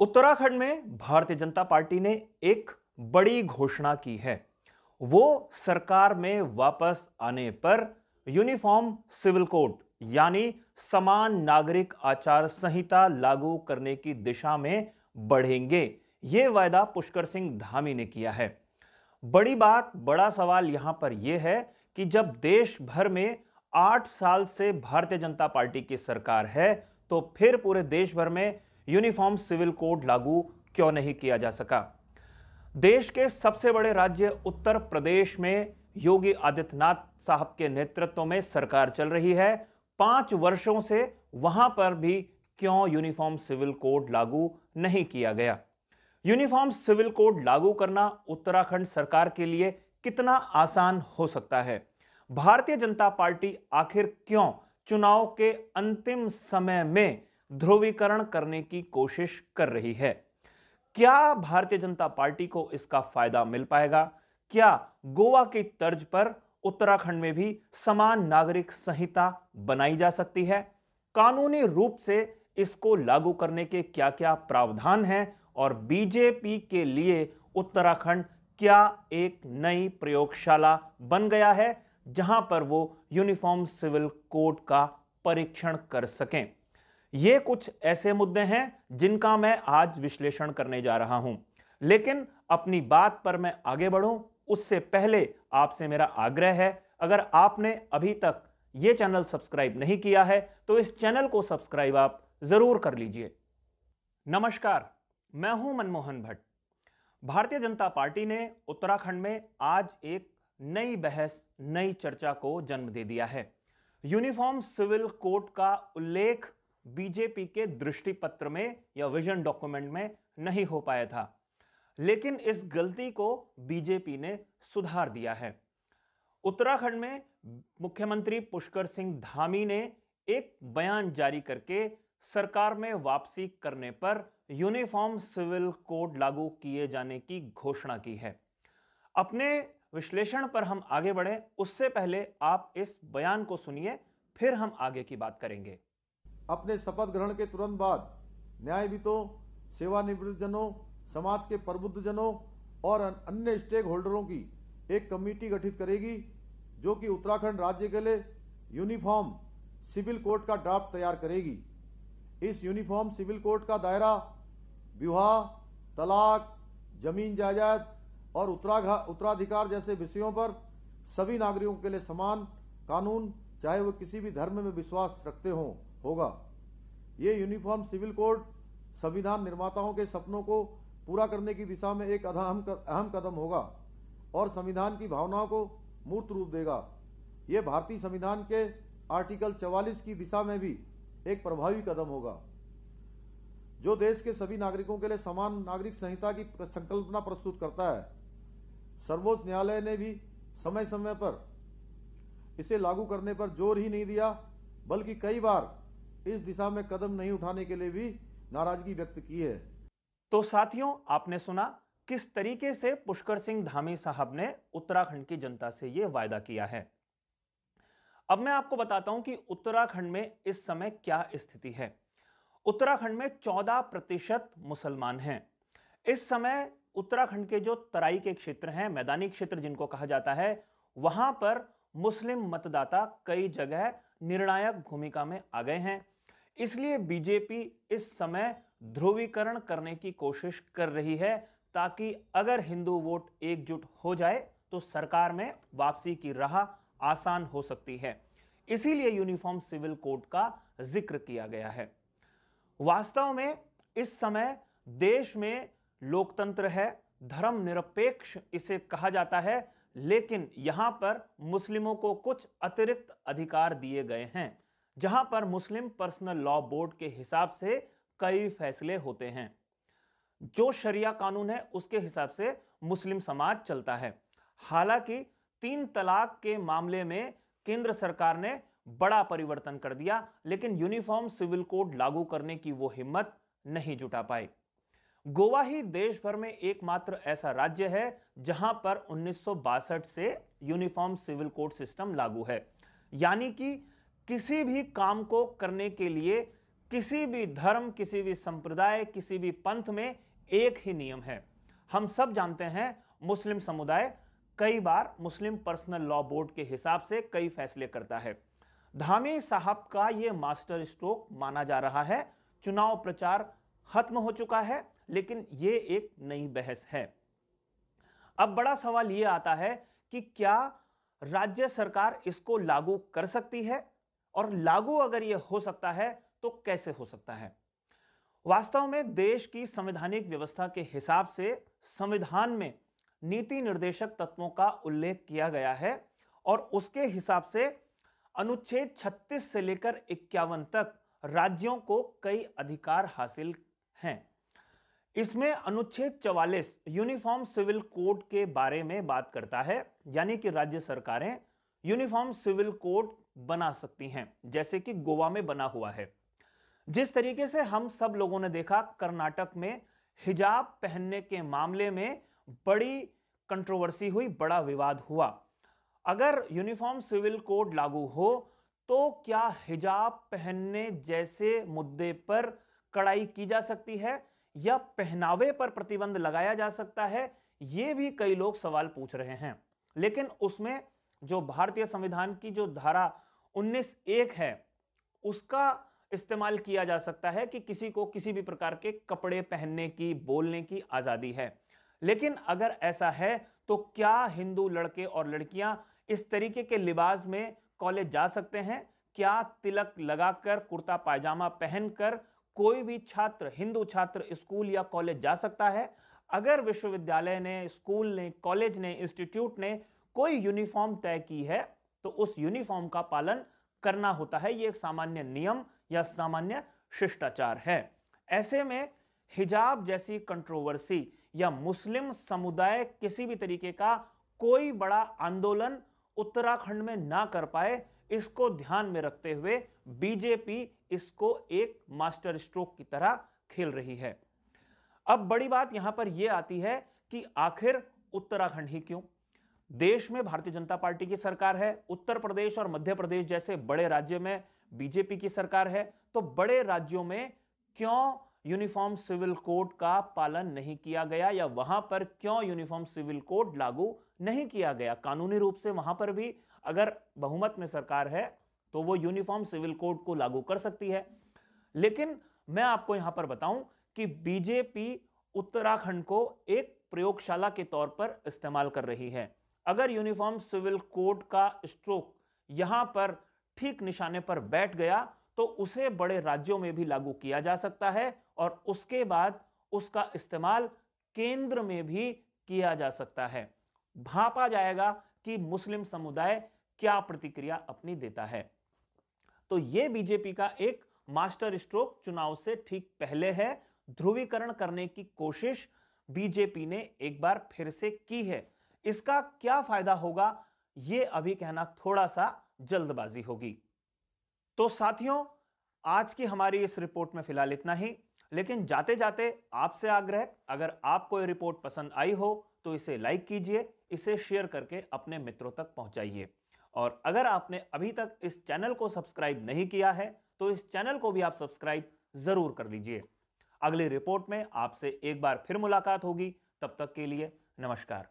उत्तराखंड में भारतीय जनता पार्टी ने एक बड़ी घोषणा की है। वो सरकार में वापस आने पर यूनिफॉर्म सिविल कोड यानी समान नागरिक आचार संहिता लागू करने की दिशा में बढ़ेंगे। यह वायदा पुष्कर सिंह धामी ने किया है। बड़ी बात, बड़ा सवाल यहां पर यह है कि जब देश भर में 8 साल से भारतीय जनता पार्टी की सरकार है, तो फिर पूरे देश भर में यूनिफॉर्म सिविल कोड लागू क्यों नहीं किया जा सका। देश के सबसे बड़े राज्य उत्तर प्रदेश में योगी आदित्यनाथ साहब के नेतृत्व में सरकार चल रही है। 5 वर्षों से वहां पर भी क्यों यूनिफॉर्म सिविल कोड लागू नहीं किया गया। यूनिफॉर्म सिविल कोड लागू करना उत्तराखंड सरकार के लिए कितना आसान हो सकता है। भारतीय जनता पार्टी आखिर क्यों चुनाव के अंतिम समय में ध्रुवीकरण करने की कोशिश कर रही है। क्या भारतीय जनता पार्टी को इसका फायदा मिल पाएगा? क्या गोवा की तर्ज पर उत्तराखंड में भी समान नागरिक संहिता बनाई जा सकती है? कानूनी रूप से इसको लागू करने के क्या क्या प्रावधान हैं और बीजेपी के लिए उत्तराखंड क्या एक नई प्रयोगशाला बन गया है जहां पर वो यूनिफॉर्म सिविल कोड का परीक्षण कर सकें? ये कुछ ऐसे मुद्दे हैं जिनका मैं आज विश्लेषण करने जा रहा हूं। लेकिन अपनी बात पर मैं आगे बढ़ूं उससे पहले आपसे मेरा आग्रह है, अगर आपने अभी तक ये चैनल सब्सक्राइब नहीं किया है तो इस चैनल को सब्सक्राइब आप जरूर कर लीजिए। नमस्कार, मैं हूं मनमोहन भट्ट। भारतीय जनता पार्टी ने उत्तराखंड में आज एक नई बहस, नई चर्चा को जन्म दे दिया है। यूनिफॉर्म सिविल कोड का उल्लेख बीजेपी के दृष्टि पत्र में या विजन डॉक्यूमेंट में नहीं हो पाया था, लेकिन इस गलती को बीजेपी ने सुधार दिया है। उत्तराखंड में मुख्यमंत्री पुष्कर सिंह धामी ने एक बयान जारी करके सरकार में वापसी करने पर यूनिफॉर्म सिविल कोड लागू किए जाने की घोषणा की है। अपने विश्लेषण पर हम आगे बढ़ें उससे पहले आप इस बयान को सुनिए, फिर हम आगे की बात करेंगे। अपने शपथ ग्रहण के तुरंत बाद न्यायविदों, सेवानिवृत्त जनों, समाज के प्रबुद्ध जनों और अन्य स्टेक होल्डरों की एक कमेटी गठित करेगी जो कि उत्तराखंड राज्य के लिए यूनिफॉर्म सिविल कोड का ड्राफ्ट तैयार करेगी। इस यूनिफॉर्म सिविल कोड का दायरा विवाह, तलाक, जमीन जायदाद और उत्तराधिकार जैसे विषयों पर सभी नागरिकों के लिए समान कानून, चाहे वो किसी भी धर्म में विश्वास रखते हों, होगा। ये यूनिफॉर्म सिविल कोड संविधान निर्माताओं के सपनों को पूरा करने की दिशा में एक अहम कदम होगा और संविधान की भावनाओं को मूर्त रूप देगा। ये भारतीय संविधान के आर्टिकल 44 की दिशा में भी एक प्रभावी कदम होगा जो देश के सभी नागरिकों के लिए समान नागरिक संहिता की संकल्पना प्रस्तुत करता है। सर्वोच्च न्यायालय ने भी समय समय पर इसे लागू करने पर जोर ही नहीं दिया, बल्कि कई बार इस दिशा में कदम नहीं उठाने के लिए भी नाराजगी व्यक्त की है। तो साथियों, आपने सुना किस तरीके से पुष्कर सिंह धामी साहब ने उत्तराखंड की जनता से यह वायदा किया है। अब मैं आपको बताता हूं कि उत्तराखंड में इस समय क्या स्थिति है। उत्तराखंड में 14% मुसलमान हैं। इस समय उत्तराखंड के जो तराई के क्षेत्र हैं, मैदानी क्षेत्र जिनको कहा जाता है, वहां पर मुस्लिम मतदाता कई जगह निर्णायक भूमिका में आ गए हैं। इसलिए बीजेपी इस समय ध्रुवीकरण करने की कोशिश कर रही है ताकि अगर हिंदू वोट एकजुट हो जाए तो सरकार में वापसी की राह आसान हो सकती है। इसीलिए यूनिफॉर्म सिविल कोड का जिक्र किया गया है। वास्तव में इस समय देश में लोकतंत्र है, धर्मनिरपेक्ष इसे कहा जाता है, लेकिन यहां पर मुस्लिमों को कुछ अतिरिक्त अधिकार दिए गए हैं जहां पर मुस्लिम पर्सनल लॉ बोर्ड के हिसाब से कई फैसले होते हैं। जो शरिया कानून है उसके हिसाब से मुस्लिम समाज चलता है। हालांकि 3 तलाक के मामले में केंद्र सरकार ने बड़ा परिवर्तन कर दिया, लेकिन यूनिफॉर्म सिविल कोड लागू करने की वो हिम्मत नहीं जुटा पाई। गोवा ही देश भर में एकमात्र ऐसा राज्य है जहां पर 1962 से यूनिफॉर्म सिविल कोड सिस्टम लागू है। यानी कि किसी भी काम को करने के लिए किसी भी धर्म, किसी भी संप्रदाय, किसी भी पंथ में एक ही नियम है। हम सब जानते हैं मुस्लिम समुदाय कई बार मुस्लिम पर्सनल लॉ बोर्ड के हिसाब से कई फैसले करता है। धामी साहब का यह मास्टर स्ट्रोक माना जा रहा है। चुनाव प्रचार खत्म हो चुका है, लेकिन यह एक नई बहस है। अब बड़ा सवाल यह आता है कि क्या राज्य सरकार इसको लागू कर सकती है, और लागू अगर यह हो सकता है तो कैसे हो सकता है। वास्तव में देश की संवैधानिक व्यवस्था के हिसाब से संविधान में नीति निर्देशक तत्वों का उल्लेख किया गया है, और उसके हिसाब से अनुच्छेद 36 से लेकर 51 तक राज्यों को कई अधिकार हासिल हैं। इसमें अनुच्छेद 44 यूनिफॉर्म सिविल कोड के बारे में बात करता है, यानी कि राज्य सरकारें यूनिफॉर्म सिविल कोड बना सकती हैं, जैसे कि गोवा में बना हुआ है। जिस तरीके से हम सब लोगों ने देखा कर्नाटक में हिजाब पहनने के मामले में बड़ी कंट्रोवर्सी हुई, बड़ा विवाद हुआ। अगर यूनिफॉर्म सिविल कोड लागू हो तो क्या हिजाब पहनने जैसे मुद्दे पर कड़ाई की जा सकती है, या पहनावे पर प्रतिबंध लगाया जा सकता है, यह भी कई लोग सवाल पूछ रहे हैं। लेकिन उसमें जो भारतीय संविधान की जो धारा 19(1) है, उसका इस्तेमाल किया जा सकता है कि किसी को किसी भी प्रकार के कपड़े पहनने की, बोलने की आजादी है। लेकिन अगर ऐसा है तो क्या हिंदू लड़के और लड़कियां इस तरीके के लिबास में कॉलेज जा सकते हैं? क्या तिलक लगाकर, कुर्ता पायजामा पहनकर कोई भी छात्र, हिंदू छात्र स्कूल या कॉलेज जा सकता है? अगर विश्वविद्यालय ने, स्कूल ने, कॉलेज ने, इंस्टीट्यूट ने कोई यूनिफॉर्म तय की है तो उस यूनिफॉर्म का पालन करना होता है। यह एक सामान्य नियम या सामान्य शिष्टाचार है। ऐसे में हिजाब जैसी कंट्रोवर्सी या मुस्लिम समुदाय किसी भी तरीके का कोई बड़ा आंदोलन उत्तराखंड में ना कर पाए, इसको ध्यान में रखते हुए बीजेपी इसको एक मास्टर स्ट्रोक की तरह खेल रही है। अब बड़ी बात यहां पर यह आती है कि आखिर उत्तराखंड ही क्यों? देश में भारतीय जनता पार्टी की सरकार है, उत्तर प्रदेश और मध्य प्रदेश जैसे बड़े राज्य में बीजेपी की सरकार है, तो बड़े राज्यों में क्यों यूनिफॉर्म सिविल कोड का पालन नहीं किया गया, या वहां पर क्यों यूनिफॉर्म सिविल कोड लागू नहीं किया गया? कानूनी रूप से वहां पर भी अगर बहुमत में सरकार है तो वो यूनिफॉर्म सिविल कोड को लागू कर सकती है। लेकिन मैं आपको यहां पर बताऊं कि बीजेपी उत्तराखंड को एक प्रयोगशाला के तौर पर इस्तेमाल कर रही है। अगर यूनिफॉर्म सिविल कोड का स्ट्रोक यहां पर ठीक निशाने पर बैठ गया तो उसे बड़े राज्यों में भी लागू किया जा सकता है, और उसके बाद उसका इस्तेमाल केंद्र में भी किया जा सकता है। भांपा जाएगा कि मुस्लिम समुदाय क्या प्रतिक्रिया अपनी देता है। तो यह बीजेपी का एक मास्टर स्ट्रोक चुनाव से ठीक पहले है। ध्रुवीकरण करने की कोशिश बीजेपी ने एक बार फिर से की है। इसका क्या फायदा होगा, यह अभी कहना थोड़ा सा जल्दबाजी होगी। तो साथियों, आज की हमारी इस रिपोर्ट में फिलहाल इतना ही। लेकिन जाते जाते आपसे आग्रह, अगर आपको ये रिपोर्ट पसंद आई हो तो इसे लाइक कीजिए, इसे शेयर करके अपने मित्रों तक पहुंचाइए। और अगर आपने अभी तक इस चैनल को सब्सक्राइब नहीं किया है तो इस चैनल को भी आप सब्सक्राइब जरूर कर लीजिए। अगली रिपोर्ट में आपसे एक बार फिर मुलाकात होगी। तब तक के लिए नमस्कार।